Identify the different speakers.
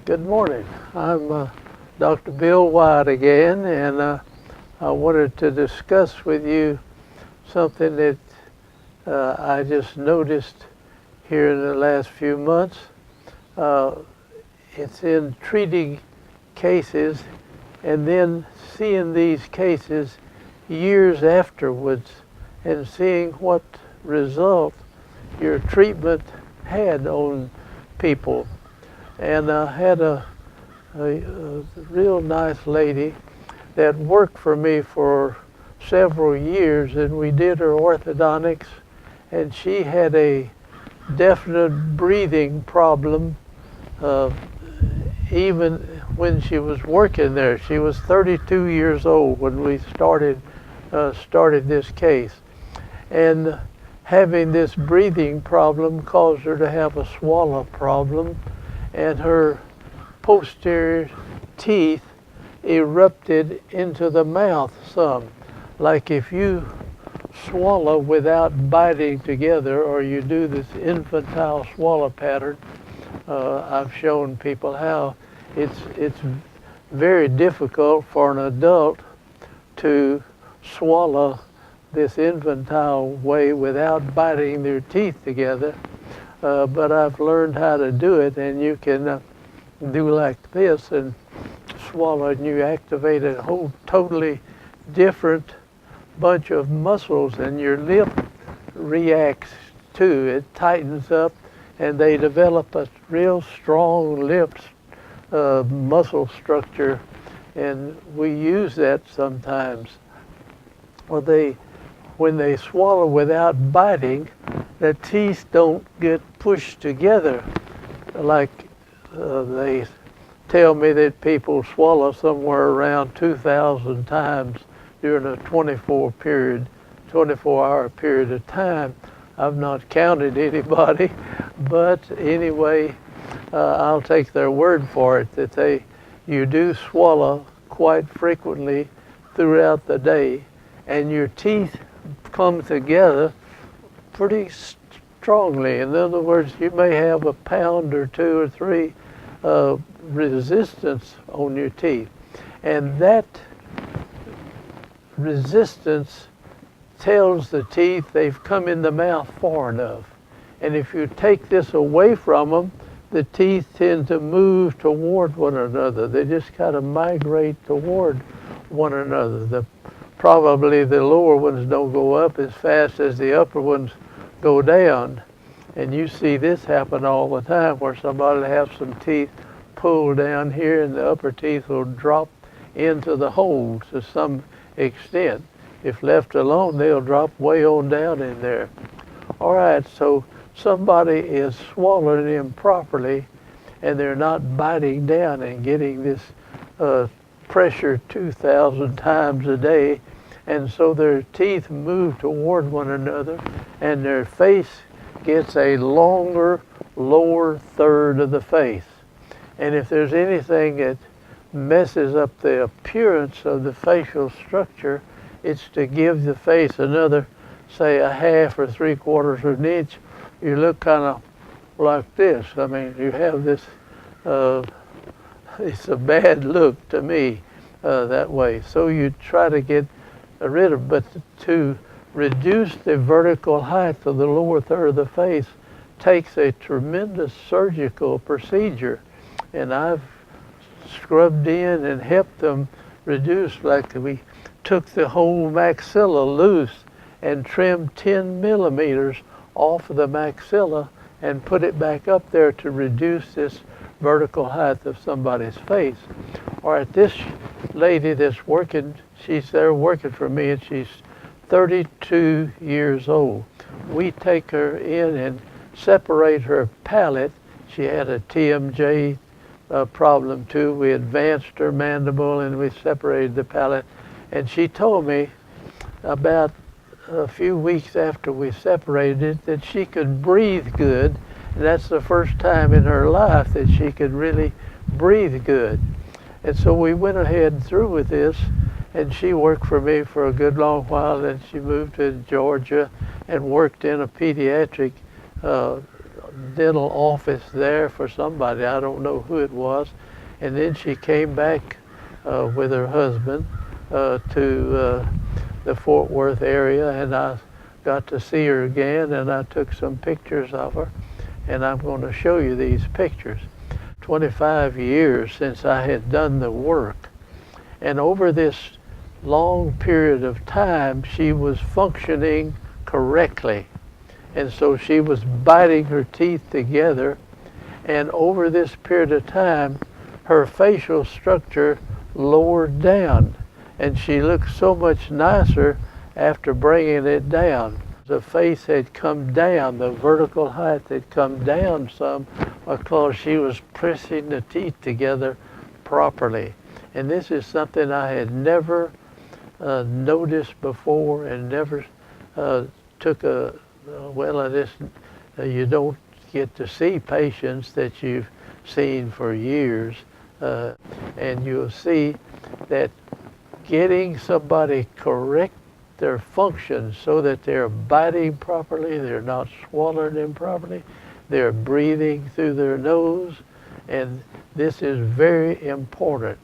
Speaker 1: Good morning. I'm Dr. Bill Wyatt again, and I wanted to discuss with you something that I just noticed here in the last few months. It's in treating cases and then seeing these cases years afterwards and seeing what result your treatment had on people. And I had a real nice lady that worked for me for several years, and we did her orthodontics, and she had a definite breathing problem even when she was working there. She was 32 years old when we started this case, and having this breathing problem caused her to have a swallow problem, and her posterior teeth erupted into the mouth some. Like if you swallow without biting together, or you do this infantile swallow pattern, I've shown people how it's very difficult for an adult to swallow this infantile way without biting their teeth together. But I've learned how to do it, and you can do like this and swallow, and you activate a whole totally different bunch of muscles, and your lip reacts too. It tightens up, and they develop a real strong lips muscle structure, and we use that sometimes. Well, when they swallow without biting, the teeth don't get pushed together like they tell me that people swallow somewhere around 2,000 times during a 24-hour period of time. I've not counted anybody, but anyway, I'll take their word for it that you do swallow quite frequently throughout the day, and your teeth come together pretty strongly. In other words, you may have a pound or two or three resistance on your teeth, and that resistance tells the teeth they've come in the mouth far enough. And if you take this away from them, the teeth tend to move toward one another. They just kind of migrate toward one another. Probably the lower ones don't go up as fast as the upper ones go down. And you see this happen all the time, where somebody will have some teeth pulled down here, and the upper teeth will drop into the hole to some extent. If left alone, they'll drop way on down in there. All right, so somebody is swallowing improperly, and they're not biting down and getting this pressure 2,000 times a day, and so their teeth move toward one another, and their face gets a longer lower third of the face. And if there's anything that messes up the appearance of the facial structure, it's to give the face another, say, a half or 3/4 of an inch. You look kind of like this. I mean, you have this, it's a bad look to me that way. So you try to get rid of, but to reduce the vertical height of the lower third of the face takes a tremendous surgical procedure. And I've scrubbed in and helped them reduce, like we took the whole maxilla loose and trimmed 10 millimeters off of the maxilla and put it back up there to reduce this vertical height of somebody's face. All right, this lady that's working, she's there working for me, and she's 32 years old. We take her in and separate her palate. She had a TMJ problem too. We advanced her mandible and we separated the palate. And she told me about a few weeks after we separated it that she could breathe good. And that's the first time in her life that she could really breathe good. And so we went ahead through with this, and she worked for me for a good long while. Then she moved to Georgia and worked in a pediatric dental office there for somebody. I don't know who it was. And then she came back with her husband to the Fort Worth area, and I got to see her again, and I took some pictures of her, and I'm going to show you these pictures. 25 years since I had done the work, and over this long period of time she was functioning correctly, and so she was biting her teeth together, and over this period of time her facial structure lowered down, and she looked so much nicer after bringing it down. The face had come down, the vertical height had come down some because she was pressing the teeth together properly. And this is something I had never noticed before, and never took a, you don't get to see patients that you've seen for years, and you'll see that getting somebody correct their functions so that they're biting properly, they're not swallowing improperly, they're breathing through their nose, and this is very important.